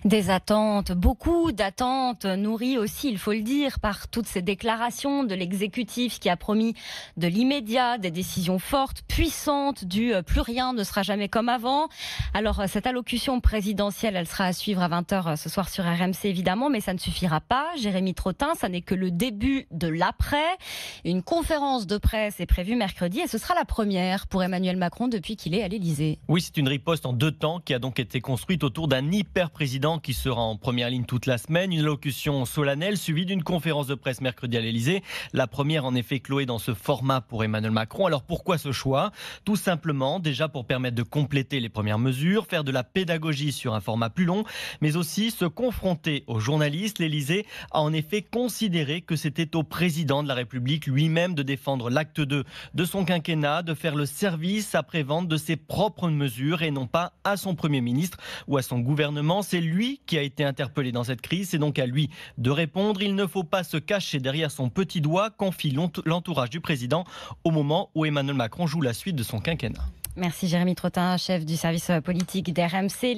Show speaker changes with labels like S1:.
S1: Des attentes, beaucoup d'attentes, nourries aussi, il faut le dire, par toutes ces déclarations de l'exécutif qui a promis de l'immédiat, des décisions fortes, puissantes, du plus rien ne sera jamais comme avant. Alors, cette allocution présidentielle, elle sera à suivre à 20h ce soir sur RMC, évidemment, mais ça ne suffira pas. Jérémy Trottin, ça n'est que le début de l'après. Une conférence de presse est prévue mercredi et ce sera la première pour Emmanuel Macron depuis qu'il est à l'Élysée.
S2: Oui, c'est une riposte en 2 temps qui a donc été construite autour d'un hyper-président qui sera en première ligne toute la semaine. Une allocution solennelle suivie d'une conférence de presse mercredi à l'Élysée. La première, en effet, cloée dans ce format pour Emmanuel Macron. Alors pourquoi ce choix ? Tout simplement, déjà pour permettre de compléter les premières mesures, faire de la pédagogie sur un format plus long, mais aussi se confronter aux journalistes. L'Élysée a en effet considéré que c'était au président de la République lui-même de défendre l'acte 2 de son quinquennat, de faire le service après-vente de ses propres mesures et non pas à son Premier ministre ou à son gouvernement. C'est lui qui a été interpellé dans cette crise, c'est donc à lui de répondre. Il ne faut pas se cacher derrière son petit doigt, confie l'entourage du président au moment où Emmanuel Macron joue la suite de son quinquennat.
S1: Merci Jérémy Trottin, chef du service politique d'RMC.